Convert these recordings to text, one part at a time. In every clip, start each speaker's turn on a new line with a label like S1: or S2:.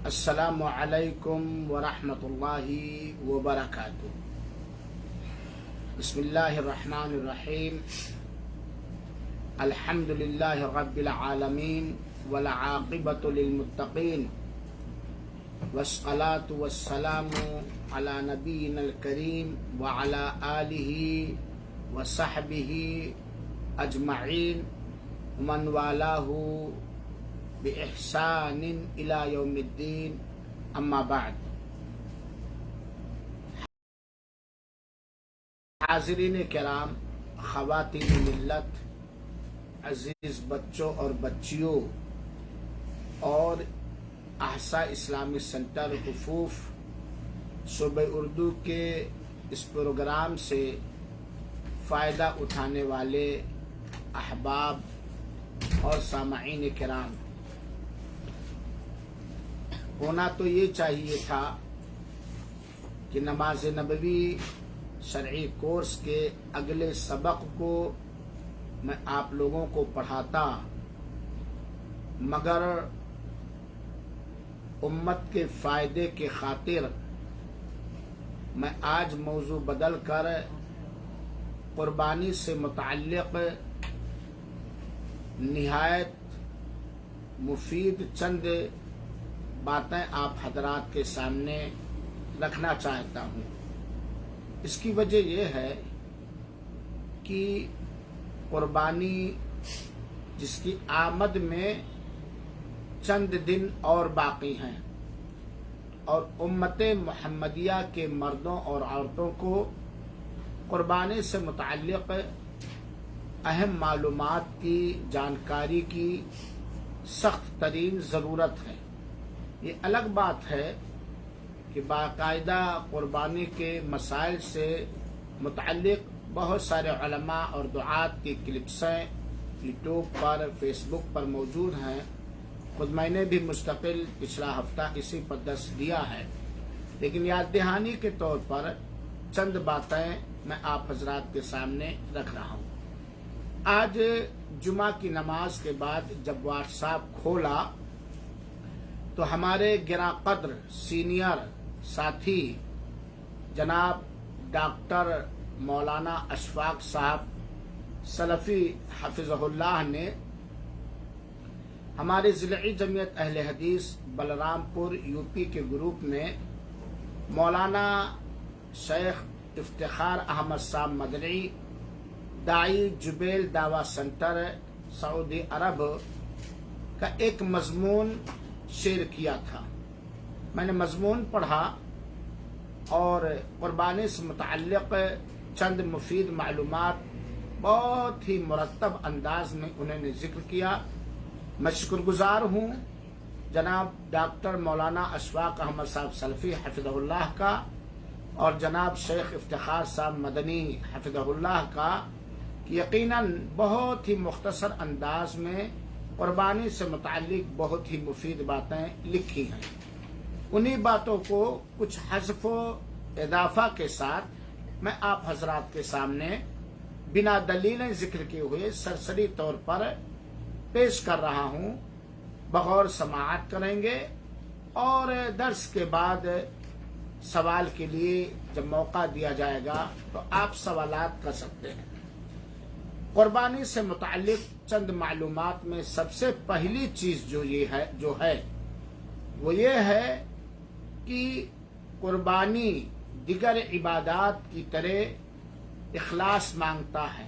S1: السلام علیکم ورحمۃ اللہ وبرکاتہ۔ بسم اللہ الرحمن الرحیم۔ الحمد للہ رب العالمین والعاقبۃ للمتقین والصلاۃ والسلام علی نبینا الکریم وعلی آلہ وصحبہ اجمعین ومن والاہ بإحسان إلى يوم الدین، اما بعد۔ حاضرین کرام، خواتین ملت، عزیز بچوں اور بچیوں، اور احساء اسلامی سینٹر حفوف صوبہ اردو کے اس پروگرام سے فائدہ اٹھانے والے احباب اور سامعین کرام، ہونا تو یہ چاہیے تھا کہ نماز نبوی شرعی کورس کے اگلے سبق کو میں آپ لوگوں کو پڑھاتا، مگر امت کے فائدے کے خاطر میں آج موضوع بدل کر قربانی سے متعلق نہایت مفید چند باتیں آپ حضرات کے سامنے رکھنا چاہتا ہوں۔ اس کی وجہ یہ ہے کہ قربانی جس کی آمد میں چند دن اور باقی ہیں، اور امت محمدیہ کے مردوں اور عورتوں کو قربانی سے متعلق اہم معلومات کی جانکاری کی سخت ترین ضرورت ہے۔ یہ الگ بات ہے کہ باقاعدہ قربانی کے مسائل سے متعلق بہت سارے علماء اور دعات کی کلپسیں یوٹیوب پر، فیس بک پر موجود ہیں۔ خود میں نے بھی مستقل پچھلا ہفتہ اسی پر درس دیا ہے، لیکن یاد دہانی کے طور پر چند باتیں میں آپ حضرات کے سامنے رکھ رہا ہوں۔ آج جمعہ کی نماز کے بعد جب واٹس ایپ کھولا تو ہمارے گراں قدر سینئر ساتھی جناب ڈاکٹر مولانا اشفاق صاحب سلفی حفظہ اللہ نے ہمارے ضلعی جمعیت اہل حدیث بلرام پور یو پی کے گروپ میں مولانا شیخ افتخار احمد صاحب مدنی، داعی جبیل دعوی سینٹر سعودی عرب کا ایک مضمون شیئر کیا تھا۔ میں نے مضمون پڑھا اور قربانی سے متعلق چند مفید معلومات بہت ہی مرتب انداز میں انہوں نے ذکر کیا۔ میں شکر گزار ہوں جناب ڈاکٹر مولانا اشفاق احمد صاحب سلفی حفظہ اللہ کا اور جناب شیخ افتخار صاحب مدنی حفظہ اللہ کا، کہ یقیناً بہت ہی مختصر انداز میں قربانی سے متعلق بہت ہی مفید باتیں لکھی ہیں۔ انہی باتوں کو کچھ حذف و اضافہ کے ساتھ میں آپ حضرات کے سامنے بنا دلیلیں ذکر کیے ہوئے سرسری طور پر پیش کر رہا ہوں۔ بغور سماعت کریں گے اور درس کے بعد سوال کے لیے جب موقع دیا جائے گا تو آپ سوالات کر سکتے ہیں۔ قربانی سے متعلق چند معلومات میں سب سے پہلی چیز جو ہے وہ یہ ہے کہ قربانی دیگر عبادات کی طرح اخلاص مانگتا ہے،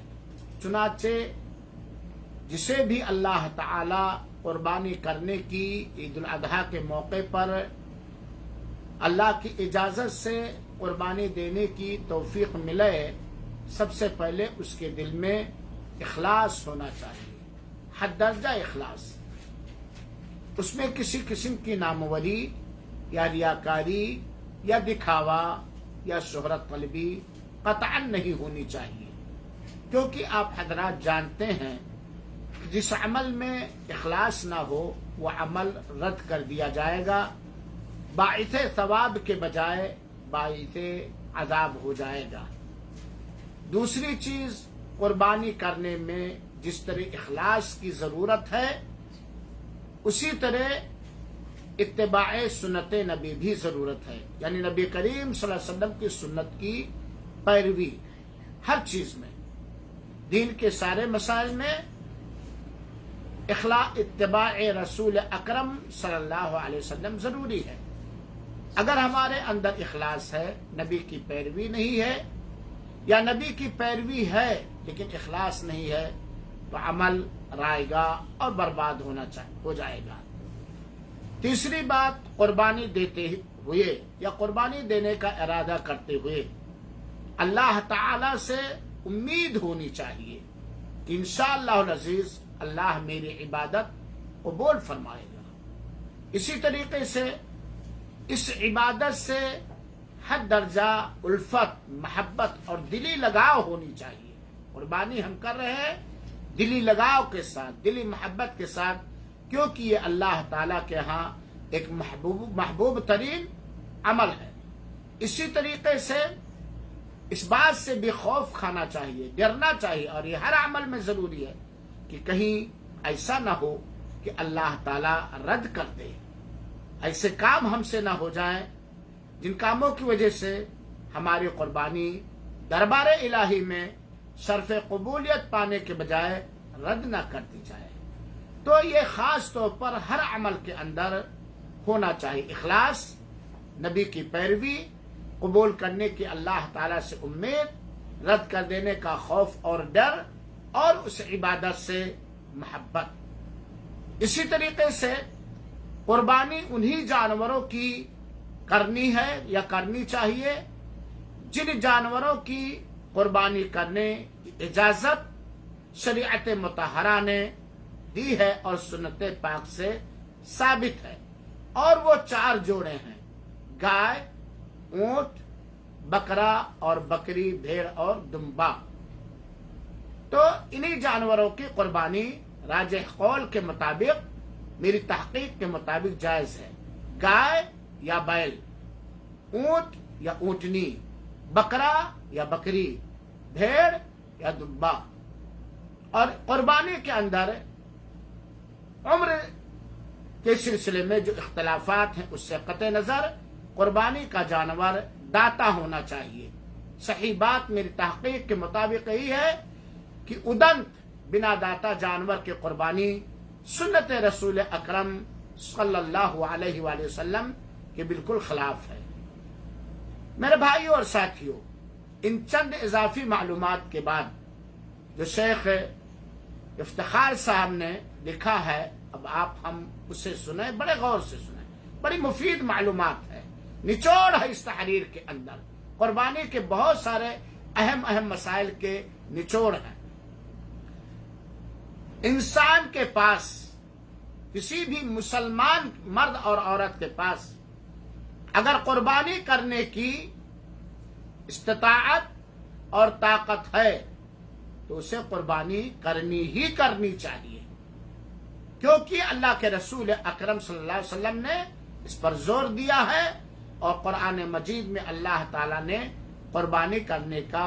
S1: چنانچہ جسے بھی اللہ تعالی قربانی کرنے کی عید الاضحیٰ کے موقع پر اللہ کی اجازت سے قربانی دینے کی توفیق ملے، سب سے پہلے اس کے دل میں اخلاص ہونا چاہیے، حد درجہ اخلاص۔ اس میں کسی قسم کی ناموری یا ریاکاری یا دکھاوا یا شہرت طلبی قطعا نہیں ہونی چاہیے، کیونکہ آپ حضرات جانتے ہیں کہ جس عمل میں اخلاص نہ ہو وہ عمل رد کر دیا جائے گا، باعث ثواب کے بجائے باعث عذاب ہو جائے گا۔ دوسری چیز، قربانی کرنے میں جس طرح اخلاص کی ضرورت ہے، اسی طرح اتباع سنت نبی بھی ضرورت ہے، یعنی نبی کریم صلی اللہ علیہ وسلم کی سنت کی پیروی ہر چیز میں، دین کے سارے مسائل میں اتباع رسول اکرم صلی اللہ علیہ وسلم ضروری ہے۔ اگر ہمارے اندر اخلاص ہے، نبی کی پیروی نہیں ہے، یا نبی کی پیروی ہے لیکن اخلاص نہیں ہے، تو عمل رائے گا اور برباد ہو جائے گا۔ تیسری بات، قربانی دیتے ہوئے یا قربانی دینے کا ارادہ کرتے ہوئے اللہ تعالی سے امید ہونی چاہیے کہ انشاءاللہ العزیز اللہ میری عبادت قبول فرمائے گا۔ اسی طریقے سے اس عبادت سے حد درجہ الفت، محبت اور دلی لگاؤ ہونی چاہیے۔ قربانی ہم کر رہے ہیں دلی لگاؤ کے ساتھ، دلی محبت کے ساتھ، کیونکہ یہ اللہ تعالیٰ کے ہاں ایک محبوب ترین عمل ہے۔ اسی طریقے سے اس بات سے بھی خوف کھانا چاہیے، ڈرنا چاہیے، اور یہ ہر عمل میں ضروری ہے کہ کہیں ایسا نہ ہو کہ اللہ تعالیٰ رد کر دے، ایسے کام ہم سے نہ ہو جائیں جن کاموں کی وجہ سے ہماری قربانی دربار الہی میں شرف قبولیت پانے کے بجائے رد نہ کر دی جائے۔ تو یہ خاص طور پر ہر عمل کے اندر ہونا چاہیے، اخلاص، نبی کی پیروی، قبول کرنے کی اللہ تعالیٰ سے امید، رد کر دینے کا خوف اور ڈر، اور اس عبادت سے محبت۔ اسی طریقے سے قربانی انہی جانوروں کی کرنی ہے یا کرنی چاہیے جن جانوروں کی قربانی کرنے کی اجازت شریعت مطہرہ نے دی ہے اور سنت پاک سے ثابت ہے، اور وہ 4 جوڑے ہیں: گائے، اونٹ، بکرا اور بکری، بھیڑ اور دمبا۔ تو انہی جانوروں کی قربانی راجح قول کے مطابق، میری تحقیق کے مطابق جائز ہے۔ گائے یا بیل، اونٹ یا اونٹنی، بکرا یا بکری، بھیڑ یا دمبا۔ اور قربانی کے اندر عمر کے سلسلے میں جو اختلافات ہیں اس سے قطع نظر قربانی کا جانور داتا ہونا چاہیے۔ صحیح بات میری تحقیق کے مطابق یہی ہے کہ ادنت بنا داتا جانور کی قربانی سنت رسول اکرم صلی اللہ علیہ وآلہ وسلم کے بالکل خلاف ہے۔ میرے بھائیوں اور ساتھیوں، ان چند اضافی معلومات کے بعد جو شیخ افتخار صاحب نے لکھا ہے، اب ہم اسے سنیں، بڑے غور سے سنیں، بڑی مفید معلومات ہے، نچوڑ ہے اس تحریر کے اندر، قربانی کے بہت سارے اہم مسائل کے نچوڑ ہیں۔ انسان کے پاس، کسی بھی مسلمان مرد اور عورت کے پاس اگر قربانی کرنے کی استطاعت اور طاقت ہے تو اسے قربانی کرنی ہی کرنی چاہیے، کیونکہ اللہ کے رسول اکرم صلی اللہ علیہ وسلم نے اس پر زور دیا ہے، اور قرآن مجید میں اللہ تعالیٰ نے قربانی کرنے کا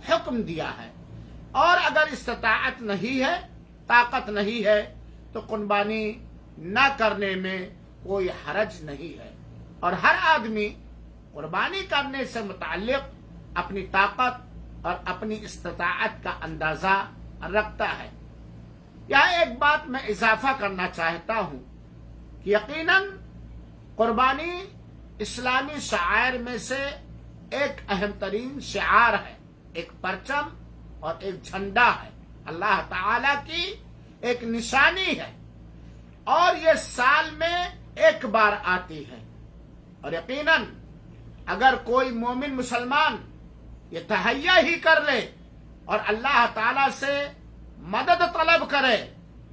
S1: حکم دیا ہے۔ اور اگر استطاعت نہیں ہے، طاقت نہیں ہے، تو قربانی نہ کرنے میں کوئی حرج نہیں ہے، اور ہر آدمی قربانی کرنے سے متعلق اپنی طاقت اور اپنی استطاعت کا اندازہ رکھتا ہے۔ یہاں ایک بات میں اضافہ کرنا چاہتا ہوں کہ یقیناً قربانی اسلامی شعائر میں سے ایک اہم ترین شعار ہے، ایک پرچم اور ایک جھنڈا ہے، اللہ تعالی کی ایک نشانی ہے، اور یہ سال میں ایک بار آتی ہے۔ اور یقیناً اگر کوئی مومن مسلمان یہ تہیہ ہی کر لے اور اللہ تعالی سے مدد طلب کرے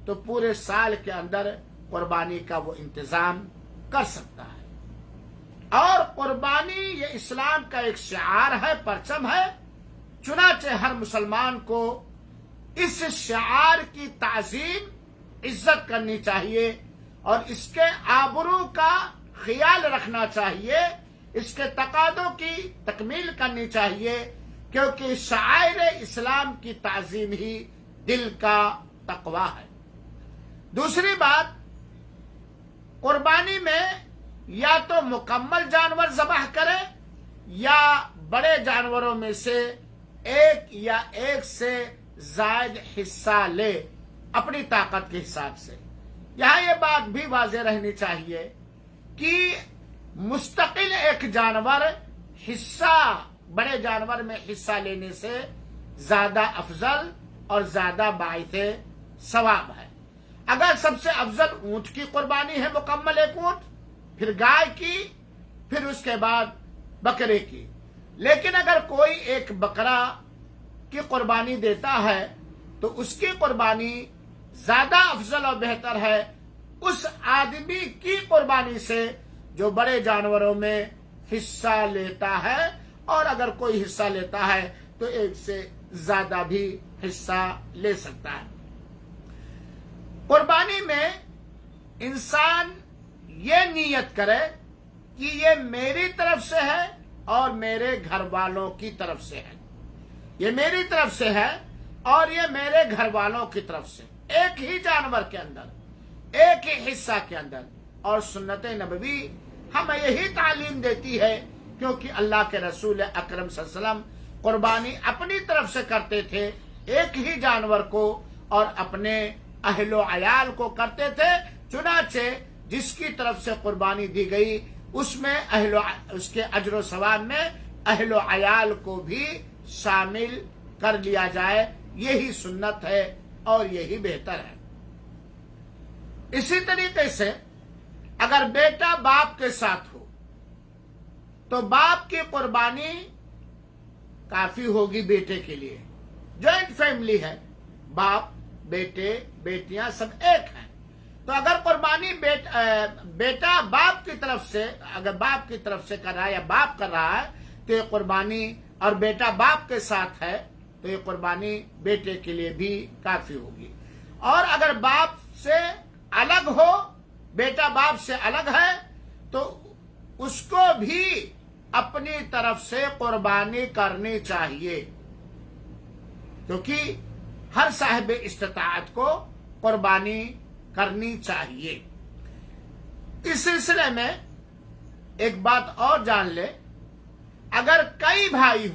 S1: تو پورے سال کے اندر قربانی کا وہ انتظام کر سکتا ہے۔ اور قربانی یہ اسلام کا ایک شعار ہے، پرچم ہے، چنانچہ ہر مسلمان کو اس شعار کی تعظیم، عزت کرنی چاہیے، اور اس کے آبرو کا خیال رکھنا چاہیے، اس کے تقاضوں کی تکمیل کرنی چاہیے، کیونکہ شعائر اسلام کی تعظیم ہی دل کا تقویٰ ہے۔ دوسری بات، قربانی میں یا تو مکمل جانور ذبح کرے یا بڑے جانوروں میں سے ایک یا ایک سے زائد حصہ لے اپنی طاقت کے حساب سے۔ یہاں یہ بات بھی واضح رہنی چاہیے کہ مستقل ایک جانور حصہ بڑے جانور میں حصہ لینے سے زیادہ افضل اور زیادہ باعث ثواب ہے۔ اگر سب سے افضل اونٹ کی قربانی ہے، مکمل ایک اونٹ، پھر گائے کی، پھر اس کے بعد بکرے کی، لیکن اگر کوئی ایک بکرا کی قربانی دیتا ہے تو اس کی قربانی زیادہ افضل اور بہتر ہے اس آدمی کی قربانی سے جو بڑے جانوروں میں حصہ لیتا ہے، اور اگر کوئی حصہ لیتا ہے تو ایک سے زیادہ بھی حصہ لے سکتا ہے۔ قربانی میں انسان یہ نیت کرے کہ یہ میری طرف سے ہے اور میرے گھر والوں کی طرف سے ہے، یہ میری طرف سے ہے اور یہ میرے گھر والوں کی طرف سے، ایک ہی جانور کے اندر، ایک ہی حصہ کے اندر۔ اور سنت نبوی ہمیں یہی تعلیم دیتی ہے، کیونکہ اللہ کے رسول اکرم صلی اللہ علیہ وسلم قربانی اپنی طرف سے کرتے تھے ایک ہی جانور کو، اور اپنے اہل و عیال کو کرتے تھے، چنانچہ جس کی طرف سے قربانی دی گئی اس میں اس کے اجر و ثواب میں اہل و عیال کو بھی شامل کر لیا جائے، یہی سنت ہے اور یہی بہتر ہے۔ اسی طریقے سے اگر بیٹا باپ کے ساتھ ہو تو باپ کی قربانی کافی ہوگی بیٹے کے لیے۔ جوائنٹ فیملی ہے، باپ، بیٹے، بیٹیاں سب ایک ہیں، تو اگر قربانی بیٹا باپ کی طرف سے، اگر باپ کی طرف سے کر رہا ہے یا باپ کر رہا ہے تو یہ قربانی، اور بیٹا باپ کے ساتھ ہے تو یہ قربانی بیٹے کے لیے بھی کافی ہوگی۔ اور اگر باپ سے الگ ہو، بیٹا باپ سے الگ ہے، تو اس کو بھی اپنی طرف سے قربانی کرنی چاہیے، کیونکہ ہر صاحب استطاعت کو قربانی کرنی چاہیے۔ اس سلسلے میں ایک بات اور جان لے، اگر کئی بھائی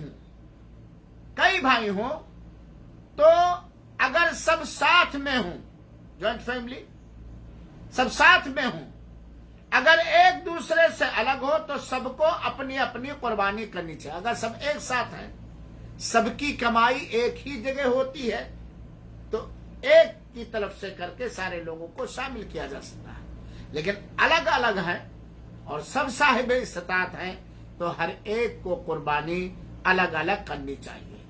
S1: ہوں تو اگر سب ساتھ میں ہوں، جوائنٹ فیملی سب ساتھ میں ہوں، اگر ایک دوسرے سے الگ ہو تو سب کو اپنی اپنی قربانی کرنی چاہیے۔ اگر سب ایک ساتھ ہیں، سب کی کمائی ایک ہی جگہ ہوتی ہے تو ایک کی طرف سے کر کے سارے لوگوں کو شامل کیا جا سکتا ہے، لیکن الگ الگ ہے اور سب صاحب استطاعت ہیں تو ہر ایک کو قربانی الگ الگ کرنی چاہیے۔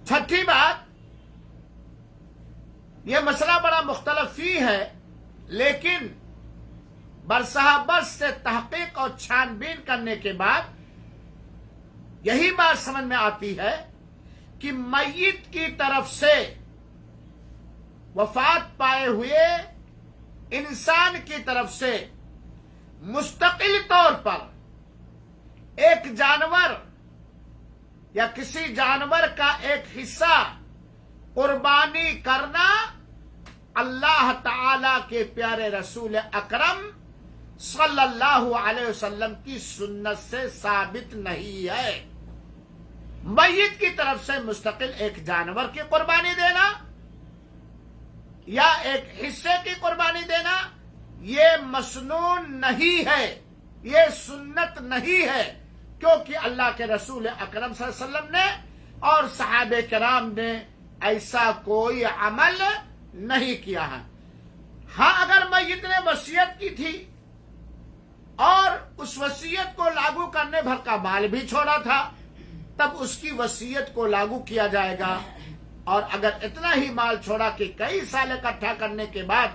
S1: چھٹی بات، یہ مسئلہ بڑا مختلف فی ہے، لیکن برس سے تحقیق اور چھان بین کرنے کے بعد یہی بات سمجھ میں آتی ہے کہ میت کی طرف سے وفات پائے ہوئے انسان کی طرف سے مستقل طور پر ایک جانور یا کسی جانور کا ایک حصہ قربانی کرنا اللہ تعالی کے پیارے رسول اکرم صلی اللہ علیہ وسلم کی سنت سے ثابت نہیں ہے۔ میت کی طرف سے مستقل ایک جانور کی قربانی دینا یا ایک حصے کی قربانی دینا یہ مسنون نہیں ہے، یہ سنت نہیں ہے، کیونکہ اللہ کے رسول اکرم صلی اللہ علیہ وسلم نے اور صحابہ کرام نے ایسا کوئی عمل نہیں کیا ہے۔ ہاں، اگر میت نے وصیت کی تھی اور اس وصیت کو لاگو کرنے بھر کا مال بھی چھوڑا تھا، تب اس کی وصیت کو لاگو کیا جائے گا، اور اگر اتنا ہی مال چھوڑا کہ کئی سال اکٹھا کرنے کے بعد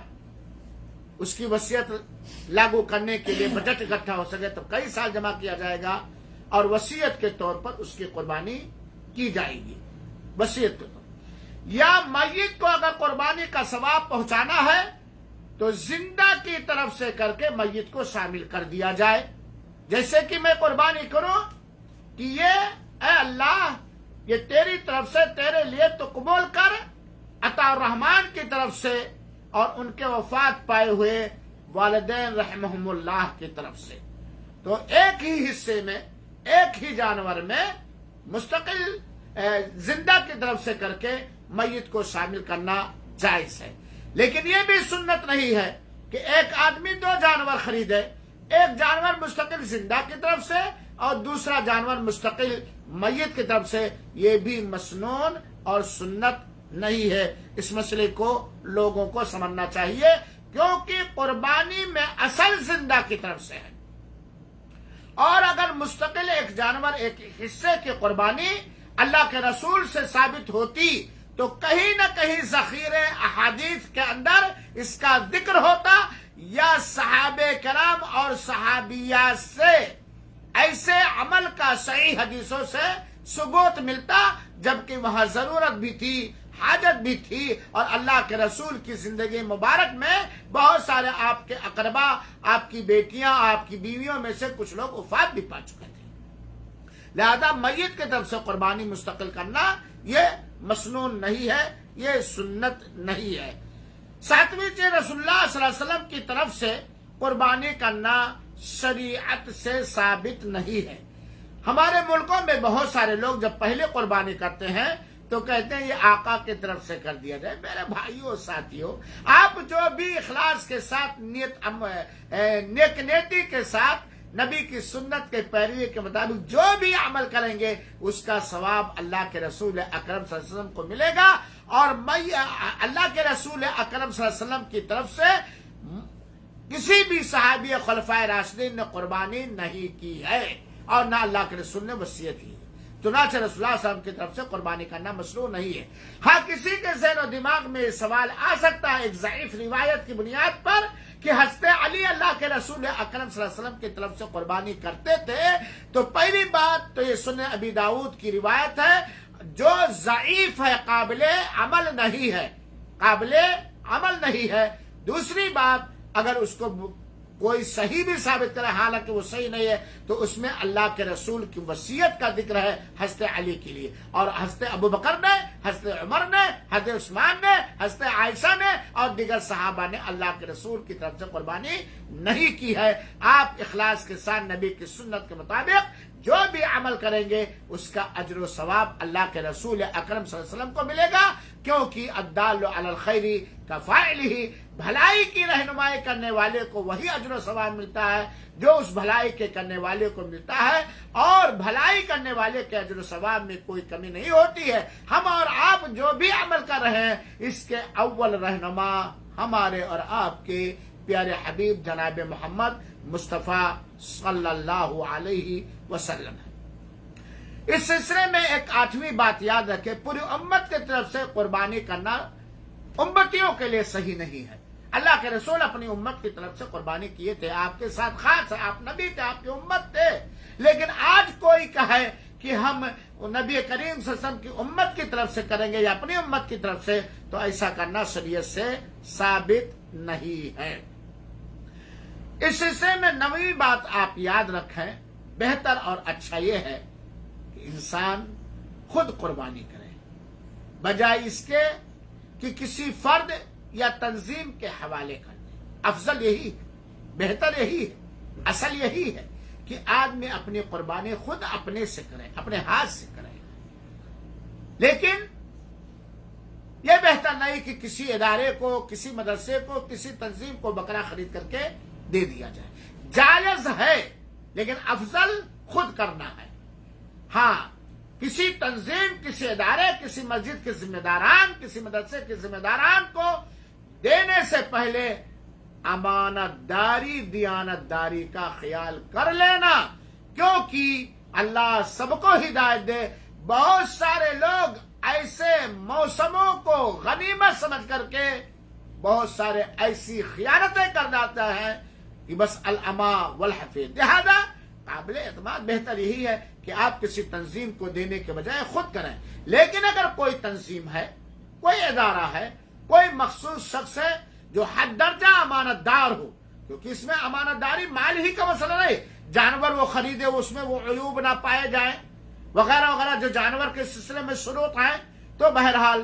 S1: اس کی وصیت لاگو کرنے کے لیے بجٹ اکٹھا ہو سکے تو کئی سال جمع کیا جائے گا اور وصیت کے طور پر اس کی قربانی کی جائے گی، وصیت کے طور پر۔ یا میت کو اگر قربانی کا ثواب پہنچانا ہے تو زندہ کی طرف سے کر کے میت کو شامل کر دیا جائے، جیسے کہ میں قربانی کروں کہ یہ اے اللہ، یہ تیری طرف سے تیرے لیے تو قبول کر، عطا الرحمان کی طرف سے، اور ان کے وفات پائے ہوئے والدین رحمہم اللہ کی طرف سے، تو ایک ہی حصے میں، ایک ہی جانور میں مستقل زندہ کی طرف سے کر کے میت کو شامل کرنا جائز ہے۔ لیکن یہ بھی سنت نہیں ہے کہ ایک آدمی 2 جانور خریدے، ایک جانور مستقل زندہ کی طرف سے اور دوسرا جانور مستقل میت کی طرف سے، یہ بھی مسنون اور سنت نہیں ہے۔ اس مسئلے کو لوگوں کو سمجھنا چاہیے، کیونکہ قربانی میں اصل زندہ کی طرف سے ہے، اور اگر مستقل ایک جانور ایک حصے کی قربانی اللہ کے رسول سے ثابت ہوتی تو کہیں نہ کہیں ذخیرے احادیث کے اندر اس کا ذکر ہوتا، یا صحابہ کرام اور صحابیات سے ایسے عمل کا صحیح حدیثوں سے ثبوت ملتا، جبکہ وہاں ضرورت بھی تھی، حاجت بھی تھی، اور اللہ کے رسول کی زندگی مبارک میں بہت سارے آپ کے اقربا، آپ کی بیٹیاں، آپ کی بیویوں میں سے کچھ لوگ وفات بھی پا چکے تھے۔ لہذا میت کی طرف سے قربانی مستقل کرنا یہ مسنون نہیں ہے، یہ سنت نہیں ہے۔ 7ویں چیز، رسول اللہ صلی اللہ علیہ وسلم کی طرف سے قربانی کرنا شریعت سے ثابت نہیں ہے۔ ہمارے ملکوں میں بہت سارے لوگ جب پہلے قربانی کرتے ہیں تو کہتے ہیں یہ آقا کی طرف سے کر دیا جائے۔ میرے بھائیوں، ساتھیوں، آپ جو بھی اخلاص کے ساتھ، نیک نیتی کے ساتھ، نبی کی سنت کے پیروی کے مطابق جو بھی عمل کریں گے، اس کا ثواب اللہ کے رسول اکرم صلی اللہ علیہ وسلم کو ملے گا، اور اللہ کے رسول اکرم صلی اللہ علیہ وسلم کی طرف سے کسی بھی صحابی خلفائے راشدین نے قربانی نہیں کی ہے، اور نہ اللہ کے رسول نے وصیت کی ہے۔ چنانچہ رسول اللہ صلی اللہ علیہ وسلم کی طرف سے قربانی کرنا مشروع نہیں ہے۔ ہاں، کسی کے ذہن و دماغ میں یہ سوال آ سکتا ہے ایک ضعیف روایت کی بنیاد پر کہ حضرت علی اللہ کے رسول اکرم صلی اللہ علیہ وسلم کی طرف سے قربانی کرتے تھے، تو پہلی بات تو یہ سنن ابی داؤد کی روایت ہے جو ضعیف ہے، قابل عمل نہیں ہے، قابل عمل نہیں ہے۔ دوسری بات، اگر اس کو کوئی صحیح بھی ثابت کرے، حالانکہ وہ صحیح نہیں ہے، تو اس میں اللہ کے رسول کی وصیت کا ذکر ہے حضرت علی کے لیے، اور حضرت ابو بکر نے، حضرت عمر نے، حضرت عثمان نے، حضرت عائشہ نے اور دیگر صحابہ نے اللہ کے رسول کی طرف سے قربانی نہیں کی ہے۔ آپ اخلاص کے ساتھ نبی کی سنت کے مطابق جو بھی عمل کریں گے، اس کا اجر و ثواب اللہ کے رسول اکرم صلی اللہ علیہ وسلم کو ملے گا، کیونکہ الدال علی الخیر کفاعلہ، بھلائی کی رہنمائی کرنے والے کو وہی اجر و ثواب ملتا ہے جو اس بھلائی کے کرنے والے کو ملتا ہے، اور بھلائی کرنے والے کے اجر و ثواب میں کوئی کمی نہیں ہوتی ہے۔ ہم اور آپ جو بھی عمل کر رہے ہیں، اس کے اول رہنما ہمارے اور آپ کے پیارے حبیب جناب محمد مصطفیٰ صلی اللہ علیہ وسلم ہے۔ اس سلسلے میں ایک 8ویں بات یاد رکھے، پوری امت کی طرف سے قربانی کرنا امتیوں کے لیے صحیح نہیں ہے۔ اللہ کے رسول اپنی امت کی طرف سے قربانی کیے تھے، آپ کے ساتھ خاص ہے، آپ نبی تھے، آپ کی امت تھے، لیکن آج کوئی کہے کہ ہم نبی کریم صلی اللہ علیہ وسلم کی امت کی طرف سے کریں گے یا اپنی امت کی طرف سے، تو ایسا کرنا شریعت سے ثابت نہیں ہے۔ اس سلسلے میں 9ویں بات آپ یاد رکھیں، بہتر اور اچھا یہ ہے کہ انسان خود قربانی کرے، بجائے اس کے کہ کسی فرد یا تنظیم کے حوالے کر دے۔ افضل یہی ہے، بہتر یہی ہے، اصل یہی ہے کہ آدمی اپنی قربانی خود اپنے سے کرے، اپنے ہاتھ سے کرے، لیکن یہ بہتر نہیں کہ کسی ادارے کو، کسی مدرسے کو، کسی تنظیم کو بکرا خرید کر کے دے دیا جائے۔ جائز ہے، لیکن افضل خود کرنا ہے۔ ہاں، کسی تنظیم، کسی ادارے، کسی مسجد کے ذمہ داران، کسی مدرسے کے ذمہ داران کو دینے سے پہلے امانت داری، دیانت داری کا خیال کر لینا، کیونکہ اللہ سب کو ہدایت دے۔ بہت سارے لوگ ایسے موسموں کو غنیمت سمجھ کر کے بہت سارے ایسی خیانتیں کر جاتا ہے کہ بس الاما والحفیظ۔ لہذا قابل اعتماد بہتر یہی ہے کہ آپ کسی تنظیم کو دینے کے بجائے خود کریں۔ لیکن اگر کوئی تنظیم ہے، کوئی ادارہ ہے، کوئی مخصوص شخص ہے جو حد درجہ امانت دار ہو، کیونکہ اس میں امانت داری مال ہی کا مسئلہ نہیں، جانور وہ خریدے، اس میں وہ عیوب نہ پائے جائیں وغیرہ وغیرہ، جو جانور کے سلسلے میں شروط ہیں، تو بہرحال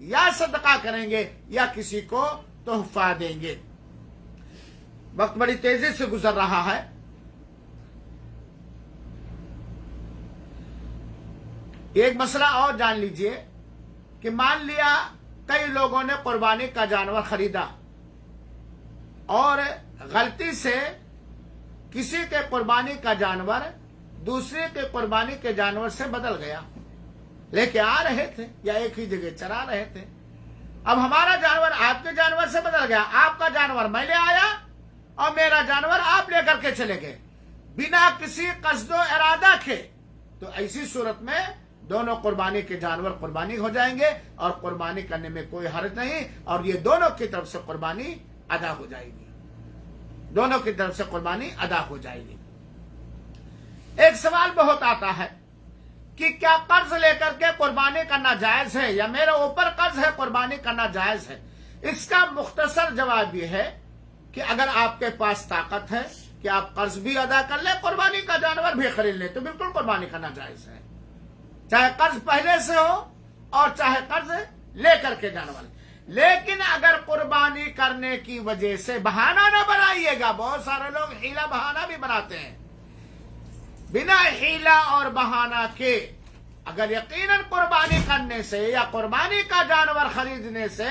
S1: یا صدقہ کریں گے یا کسی کو تحفہ دیں گے. وقت بڑی تیزی سے گزر رہا ہے. ایک مسئلہ اور جان لیجئے کہ مان لیا کئی لوگوں نے قربانی کا جانور خریدا اور غلطی سے کسی کے قربانی کا جانور دوسرے کے قربانی کے جانور سے بدل گیا. لے کے آ رہے تھے یا ایک ہی جگہ چرا رہے تھے. اب ہمارا جانور آپ کے جانور سے بدل گیا. آپ کا جانور میں لے آیا اور میرا جانور آپ لے کر کے چلے گئے بنا کسی قصد و ارادہ کے. تو ایسی صورت میں دونوں قربانی کے جانور قربانی ہو جائیں گے اور قربانی کرنے میں کوئی حرج نہیں اور یہ دونوں کی طرف سے قربانی ادا ہو جائے گی. دونوں کی طرف سے قربانی ادا ہو جائے گی. ایک سوال بہت آتا ہے کہ کیا قرض لے کر کے قربانی کرنا جائز ہے یا میرے اوپر قرض ہے قربانی کرنا جائز ہے. اس کا مختصر جواب یہ ہے کہ اگر آپ کے پاس طاقت ہے کہ آپ قرض بھی ادا کر لیں قربانی کا جانور بھی خرید لیں تو بالکل قربانی کرنا جائز ہے. چاہے قرض پہلے سے ہو اور چاہے قرض لے کر کے جانور. لیکن اگر قربانی کرنے کی وجہ سے بہانہ نہ بنائیے گا. بہت سارے لوگ حیلہ بہانہ بھی بناتے ہیں. بنا حیلہ اور بہانہ کے اگر یقیناً قربانی کرنے سے یا قربانی کا جانور خریدنے سے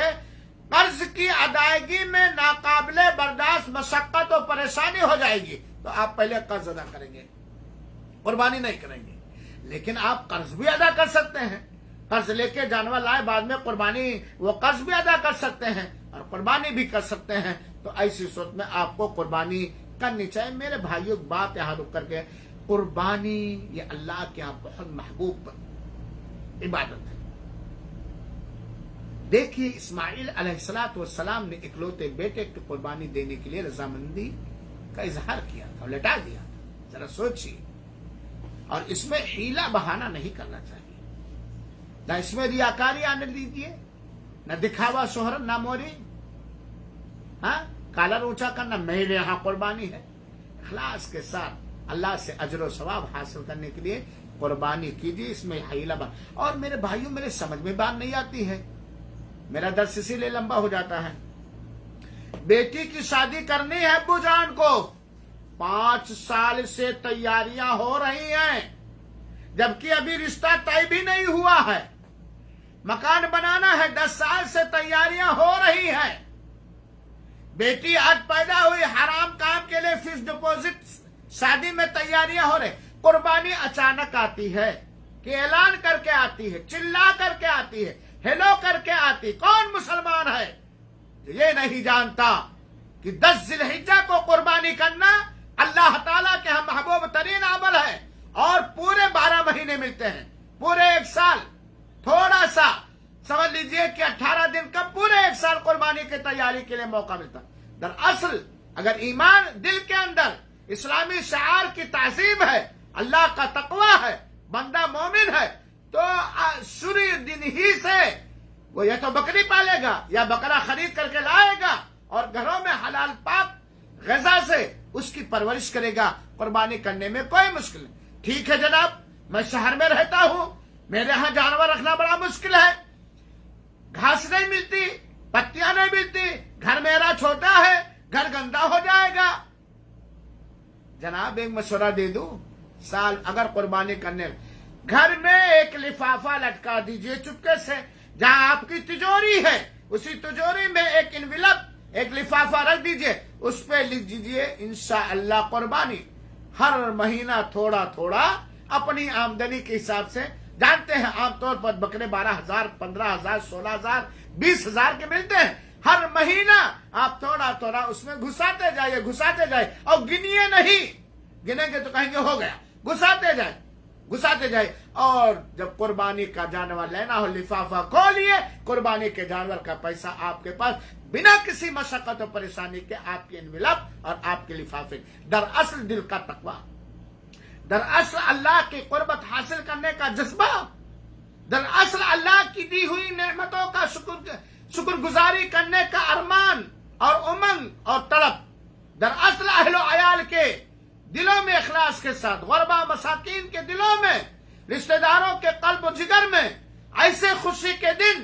S1: قرض کی ادائیگی میں ناقابل برداشت مشقت و پریشانی ہو جائے گی تو آپ پہلے قرض ادا کریں گے قربانی نہیں کریں گے. لیکن آپ قرض بھی ادا کر سکتے ہیں. قرض لے کے جانور لائے بعد میں قربانی وہ قرض بھی ادا کر سکتے ہیں اور قربانی بھی کر سکتے ہیں. تو ایسی صورت میں آپ کو قربانی کرنی چاہیے. میرے بھائیوں بات یہاں رک کر کے قربانی یہ اللہ کے یہاں بہت محبوب عبادت ہے. دیکھیے اسماعیل علیہ السلام نے اکلوتے بیٹے کی قربانی دینے کے لیے رضامندی کا اظہار کیا تھا اور لٹا دیا تھا. ذرا سوچیے. اور اس میں حیلہ بہانہ نہیں کرنا چاہیے. نہ اس میں ریاکاری آنے دیجیے نہ دکھاوا شہرت نہ موری کالر اونچا کرنا میرے یہاں قربانی ہے. اخلاص کے ساتھ اللہ سے اجر و ثواب حاصل کرنے کے لیے قربانی کیجیے. اس میں حیلہ اور میرے بھائیوں میرے سمجھ میں بات نہیں آتی ہے. میرا درس اسی لیے لمبا ہو جاتا ہے. بیٹی کی شادی کرنی ہے ابو جان کو. 5 سال سے تیاریاں ہو رہی ہیں جبکہ ابھی رشتہ طے بھی نہیں ہوا ہے. مکان بنانا ہے 10 سال سے تیاریاں ہو رہی ہیں. بیٹی آج پیدا ہوئی حرام کام کے لیے فکس ڈپوزٹ شادی میں تیاریاں ہو رہے. قربانی اچانک آتی ہے کہ اعلان کر کے آتی ہے چلا کر کے آتی ہے ہیلو کر کے آتی. کون مسلمان ہے یہ نہیں جانتا کہ 10 ذی الحجہ کو قربانی کرنا اللہ تعالیٰ کے ہم محبوب ترین عمل ہے اور پورے 12 مہینے ملتے ہیں. پورے 1 سال تھوڑا سا سمجھ لیجئے کہ 18 دن کا پورے 1 سال قربانی کی تیاری کے لیے موقع ملتا. دراصل اگر ایمان دل کے اندر اسلامی شعار کی تعظیم ہے اللہ کا تقوی ہے بندہ مومن ہے تو شروع دن ہی سے وہ یا تو بکری پالے گا یا بکرا خرید کر کے لائے گا اور گھروں میں حلال پاک غذا سے اس کی پرورش کرے گا. قربانی کرنے میں کوئی مشکل نہیں. ٹھیک ہے جناب میں شہر میں رہتا ہوں میرے یہاں جانور رکھنا بڑا مشکل ہے. گھاس نہیں ملتی پتیاں نہیں ملتی گھر میرا چھوٹا ہے گھر گندا ہو جائے گا. جناب ایک مشورہ دے دوں سال اگر قربانی کرنے گھر میں ایک لفافہ لٹکا دیجئے چپکے سے جہاں آپ کی تجوری ہے اسی تجوری میں ایک انویلپ ایک لفافہ رکھ دیجئے اس پہ لکھ دیجئے انشاءاللہ قربانی. ہر مہینہ تھوڑا تھوڑا اپنی آمدنی کے حساب سے جانتے ہیں عام طور پر بکرے 12,000 15,000 16,000 20,000 کے ملتے ہیں. ہر مہینہ آپ تھوڑا تھوڑا اس میں گھساتے جائے اور گنیے نہیں. گنیں گے تو کہیں گے ہو گیا. گھساتے جائے اور جب قربانی کا جانور لینا ہو لفافہ کھولیے قربانی کے جانور کا پیسہ آپ کے پاس بنا کسی مشقت و پریشانی کے آپ کے انویلپ اور آپ کے لفافے. دراصل دل کا تقوی دراصل اللہ کی قربت حاصل کرنے کا جذبہ دراصل اللہ کی دی ہوئی نعمتوں کا شکر گزاری کرنے کا ارمان اور امنگ اور طلب دراصل اہل و عیال کے دلوں میں اخلاص کے ساتھ غربا مساکین کے دلوں میں رشتہ داروں کے قلب و جگر میں ایسے خوشی کے دن